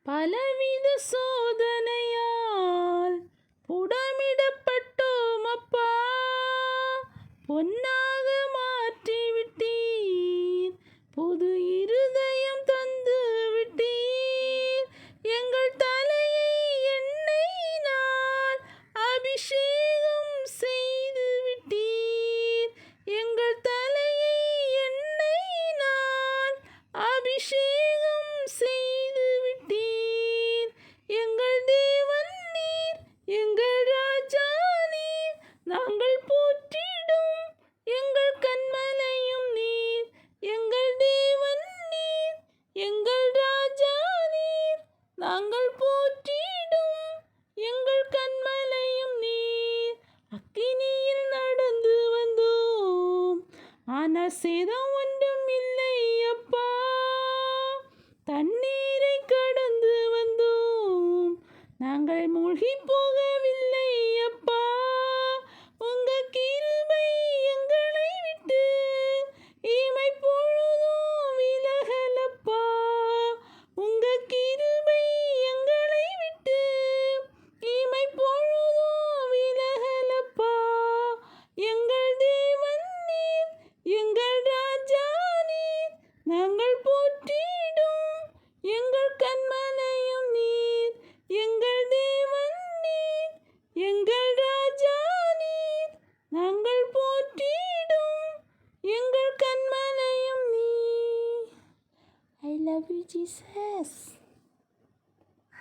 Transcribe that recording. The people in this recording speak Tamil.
பலவித சோதனையால் புடமிடப்பட்டோம் அப்பா, பொன்னாக மாற்றிவிட்டீர், புது இருதயம் தந்து விட்டீர். எங்கள் தலையை எண்ணெயினால் அபிஷேகம் செய்து விட்டீர். எங்கள் தலையை எண்ணெயினால் அபிஷேகம் செய்து விட்டீர். எங்கள் தேவன் நீர், எங்கள் ராஜா நீர், நாங்கள் போற்றிடும் எங்கள் கன்மலையும் நீர். எங்கள் தேவன் நீர், எங்கள் ராஜா நீர், நாங்கள் போற்றிடும் எங்கள் கன்மலையும் நீர். அக்கினியில் நடந்து வந்தோம், ஆனால் சேதம் ஒன்றும் இல்லை அப்பா. தண்ணீரை கடந்து வந்தோம், நாங்கள் மூழ்கி போகவில்லை அப்பா. உங்க கிருபை எங்களை விட்டு இமை பொழுதும் விலகலப்பா. உங்க கிருபை எங்களை விட்டு இமை பொழுதும் விலகலப்பா. எங்கள் தேவன் நீர், எங்கள் ராஜா நீர், நாங்கள் போற்றிடும் எங்கள் கன்மலையும் நீர். எங்கள் தேவன் நீர், எங்கள் ராஜா நீர், நாங்கள் போற்றிடும் எங்கள் கன்மலையும் நீர். I love you, Jesus.